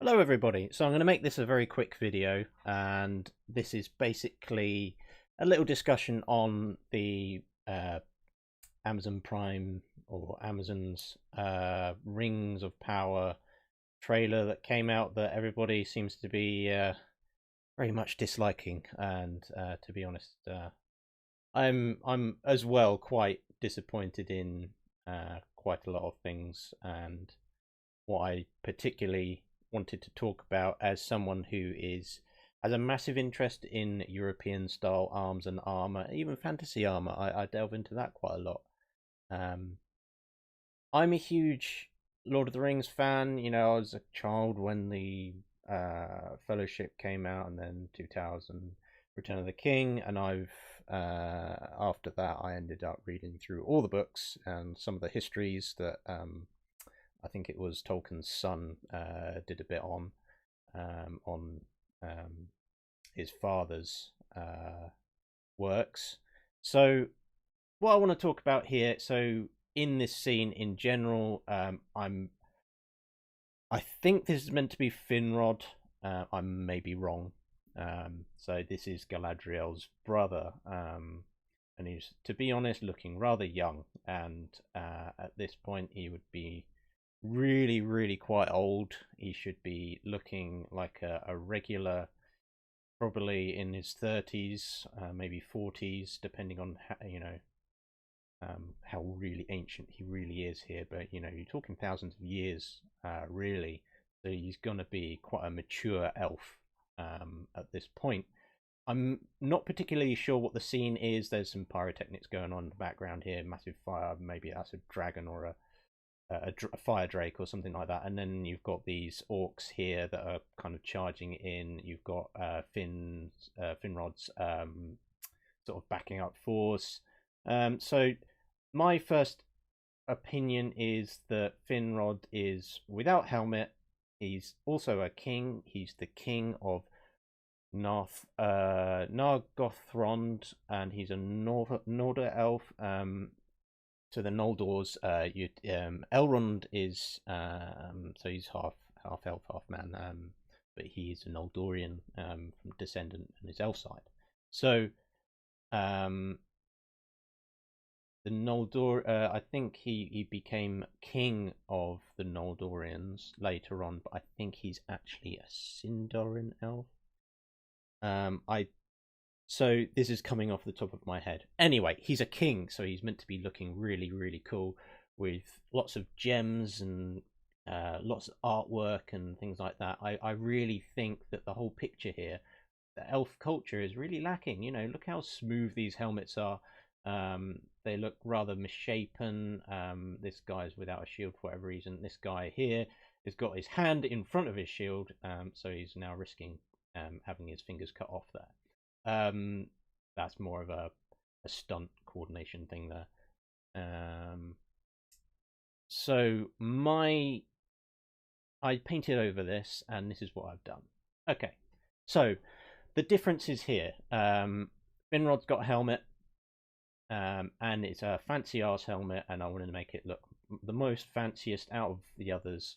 Hello everybody, so I'm going to make this a very quick video, and this is basically a little discussion on the Amazon Prime or Amazon's Rings of Power trailer that came out that everybody seems to be very much disliking, and to be honest, I'm as well quite disappointed in quite a lot of things, and what I particularly wanted to talk about as someone who has a massive interest in European style arms and armor, even fantasy armor. I delve into that quite a lot. Um, I'm a huge Lord of the Rings fan. You know, I was a child when the Fellowship came out, and then Two Towers and Return of the King, and I've after that I ended up reading through all the books and some of the histories that I think it was Tolkien's son did a bit on his father's works. So what I want to talk about here, so in this scene in general, I think this is meant to be Finrod. I may be wrong. So this is Galadriel's brother, and he's, to be honest, looking rather young. And at this point, he would be really quite old. He should be looking like a regular, probably in his 30s, maybe 40s, depending on how really ancient he really is here. But you know, you're talking thousands of years, really. So he's gonna be quite a mature elf at this point. I'm not particularly sure what the scene is. There's some pyrotechnics going on in the background here, massive fire. Maybe that's a dragon or a fire drake or something like that. And then you've got these orcs here that are kind of charging in. You've got Finrod's sort of backing up force. So my first opinion is that Finrod is without helmet. He's also a king. He's the king of Nargothrond, and he's a Norder elf. So the Noldors, Elrond is so he's half elf, half man, but he is a Noldorian from descendant on his elf side. So the Noldor, I think he became king of the Noldorians later on, but I think he's actually a Sindarin elf. So this is coming off the top of my head. Anyway, he's a king, so he's meant to be looking really cool with lots of gems and lots of artwork and things like that. I really think that the whole picture here, the elf culture, is really lacking. You know, look how smooth these helmets are. They look rather misshapen. This guy's without a shield for whatever reason. This guy here has got his hand in front of his shield, so he's now risking having his fingers cut off there. That's more of a stunt coordination thing there. So I painted over this, and this is what I've done. Okay, so the difference is here. Finrod's got a helmet, and it's a fancy ass helmet, and I wanted to make it look the most fanciest out of the others,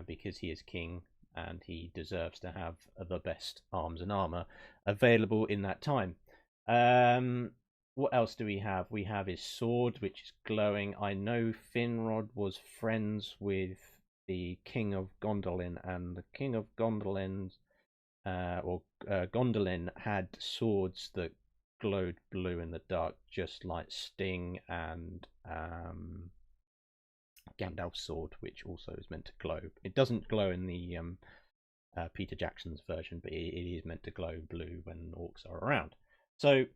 because he is king and he deserves to have the best arms and armor available in that time. What else do we have? We have his sword, which is glowing. I know Finrod was friends with the King of Gondolin, and the King of Gondolin, Gondolin, had swords that glowed blue in the dark, just like Sting and Gandalf's sword, which also is meant to glow. It doesn't glow in the Peter Jackson's version, but it is meant to glow blue when orcs are around. So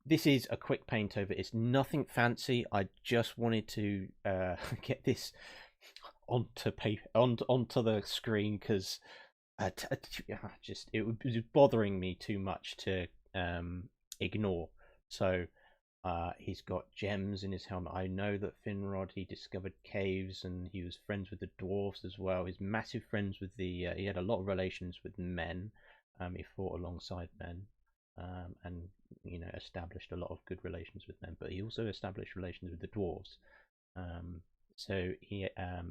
this is a quick paint over. It's nothing fancy. I just wanted to get this onto paper, onto the screen, because it was bothering me too much to ignore. So he's got gems in his helmet. I know that Finrod, he discovered caves, and he was friends with the dwarves as well. He's massive friends with the he had a lot of relations with men. He fought alongside men, and you know, established a lot of good relations with men, but he also established relations with the dwarves. So he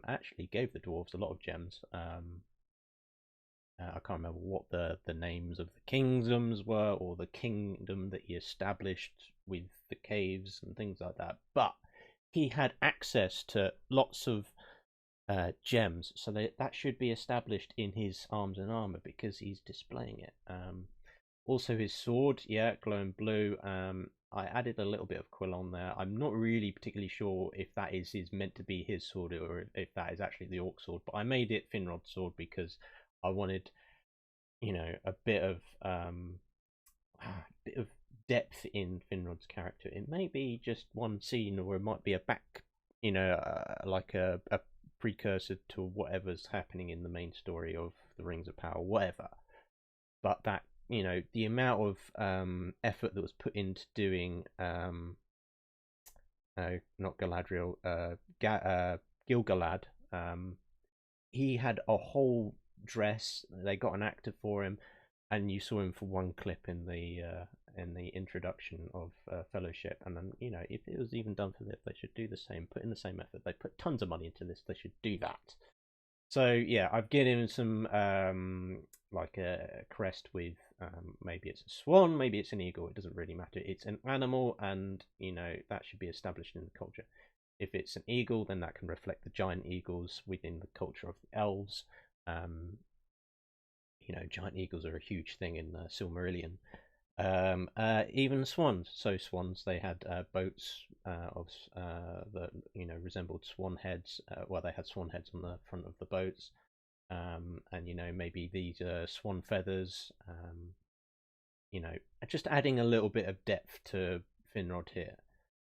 actually gave the dwarves a lot of gems. I can't remember what the names of the kingdoms were, or the kingdom that he established with the caves and things like that. But he had access to lots of gems, so that should be established in his arms and armor because he's displaying it. Also, his sword, yeah, glowing blue. I added a little bit of quill on there. I'm not really particularly sure if that is meant to be his sword or if that is actually the orc sword, but I made it Finrod's sword because I wanted, a bit of depth in Finrod's character. It may be just one scene, or it might be a back, like a precursor to whatever's happening in the main story of the Rings of Power, whatever. But that, the amount of effort that was put into doing not Galadriel, Gil-galad. He had a whole dress. They got an actor for him, and you saw him for one clip in the introduction of Fellowship. And then, if it was even done for this, they should do the same. Put in the same effort. They put tons of money into this. They should do that. So yeah, I've given him some like a crest with maybe it's a swan, maybe it's an eagle. It doesn't really matter. It's an animal, and that should be established in the culture. If it's an eagle, then that can reflect the giant eagles within the culture of the elves. Giant eagles are a huge thing in Silmarillion. Even swans. So swans, they had boats of that resembled swan heads. Well, they had swan heads on the front of the boats, and maybe these swan feathers. Just adding a little bit of depth to Finrod here.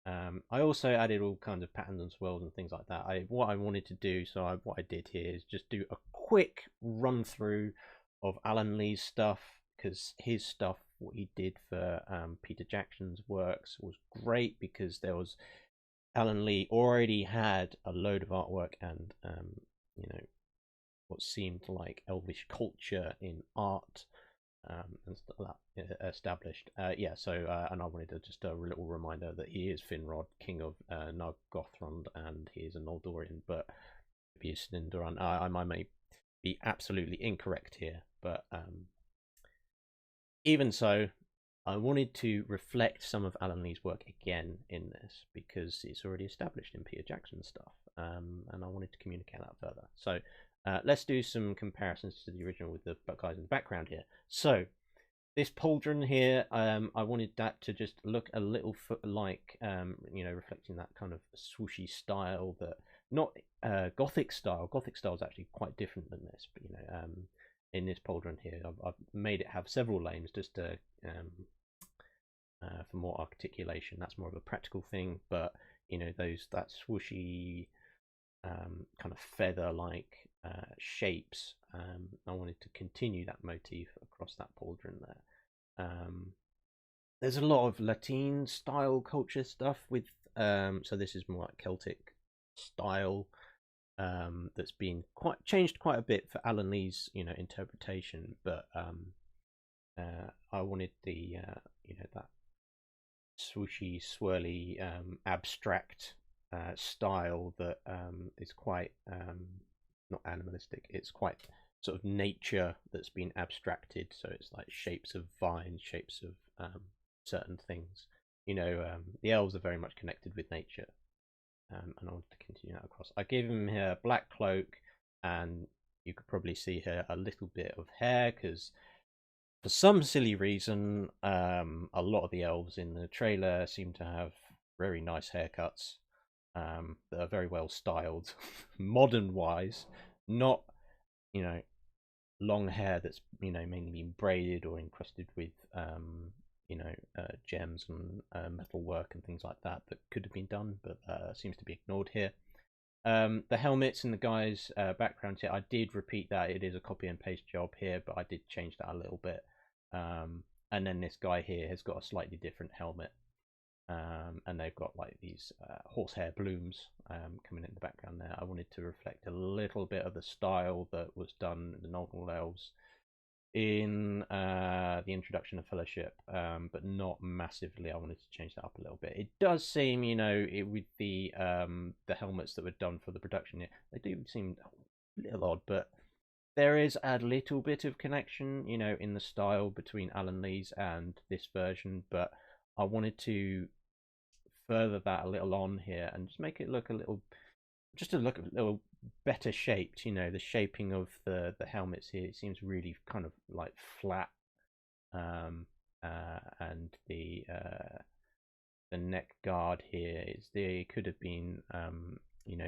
I also added all kinds of patterns and swirls and things like that. What I wanted to do, what I did here is just do a quick run through of Alan Lee's stuff, because his stuff, what he did for Peter Jackson's works, was great, because Alan Lee already had a load of artwork and what seemed like elvish culture in art and stuff like that established. And I wanted to just a little reminder that he is Finrod, king of Nargothrond, and he is a Noldorian, but he is Sindarin. I may be absolutely incorrect here, but even so, I wanted to reflect some of Alan Lee's work again in this, because it's already established in Peter Jackson's stuff, and I wanted to communicate that further. So let's do some comparisons to the original with the guys in the background here. So this pauldron here, I wanted that to just look a little like, reflecting that kind of swooshy style, that not Gothic style. Gothic style is actually quite different than this, but in this pauldron here, I've made it have several lanes just to for more articulation. That's more of a practical thing, but that swooshy kind of feather-like shapes. I wanted to continue that motif across that pauldron there. There's a lot of Latin style culture stuff with so this is more like Celtic style, that's been changed quite a bit for Alan Lee's interpretation, but I wanted the that swooshy, swirly, abstract style that is quite not animalistic. It's quite sort of nature that's been abstracted. So it's like shapes of vines, shapes of certain things. The elves are very much connected with nature, and I wanted to continue that across. I gave him here a black cloak, and you could probably see here a little bit of hair, because for some silly reason, a lot of the elves in the trailer seem to have very nice haircuts that are very well styled, modern wise, not long hair that's mainly been braided or encrusted with gems and metal work and things like that could have been done, but seems to be ignored here. The helmets and the guys' backgrounds here, I did repeat that. It is a copy and paste job here, but I did change that a little bit. And then this guy here has got a slightly different helmet, and they've got like these horsehair blooms coming in the background there. I wanted to reflect a little bit of the style that was done in the Noggle Elves in the introduction of Fellowship, but not massively. I wanted to change that up a little bit. It does seem, with the helmets that were done for the production, they do seem a little odd, but there is a little bit of connection, in the style between Alan Lee's and this version. But I wanted to further that a little on here and just make it look a little better shaped. The shaping of the helmets here, it seems really kind of like flat, and the neck guard here could have been,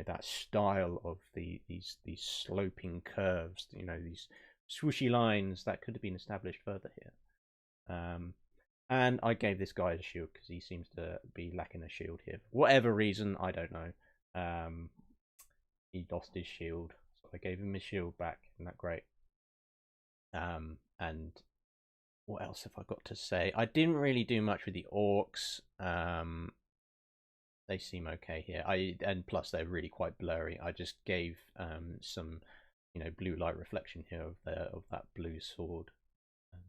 that style of these sloping curves, these swooshy lines that could have been established further here. And I gave this guy a shield because he seems to be lacking a shield here for whatever reason. I don't know. He lost his shield, so I gave him his shield back. Isn't that great? And what else have I got to say? I didn't really do much with the orcs. They seem okay here. And plus they're really quite blurry. I just gave some, blue light reflection here of that blue sword.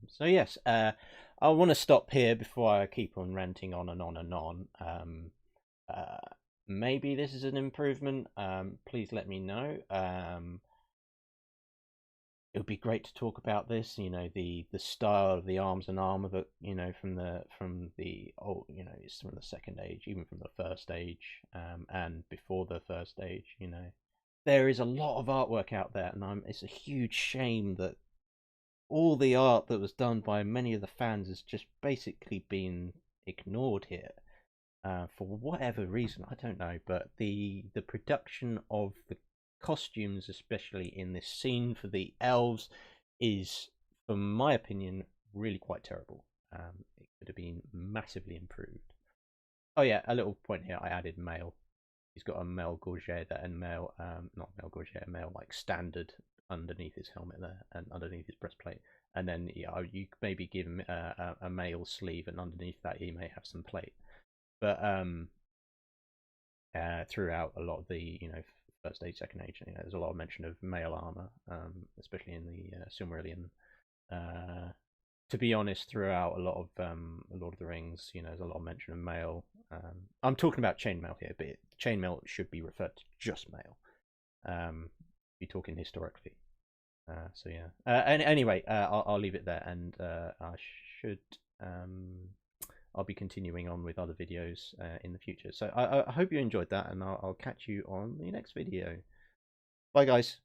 So yes, I want to stop here before I keep on ranting on and on and on. Maybe this is an improvement. Please let me know. It would be great to talk about this. The style of the arms and armor that from the old, it's from the second age, even from the first age, and before the first age. There is a lot of artwork out there, and it's a huge shame that all the art that was done by many of the fans has just basically been ignored here. For whatever reason, I don't know, but the production of the costumes, especially in this scene for the elves, is, from my opinion, really quite terrible. It could have been massively improved. Oh yeah, a little point here, I added mail. He's got a mail gorget and mail, not mail gorget, mail like standard underneath his helmet there and underneath his breastplate. And then you maybe give him a mail sleeve, and underneath that he may have some plate. But throughout a lot of the first age, second age, there's a lot of mention of mail armor, especially in the Silmarillion. To be honest, throughout a lot of Lord of the Rings, there's a lot of mention of mail. I'm talking about chainmail here, but chainmail should be referred to just mail. Be talking historically. So yeah. Anyway, I'll leave it there, and I should. I'll be continuing on with other videos in the future. So I hope you enjoyed that, and I'll catch you on the next video. Bye, guys.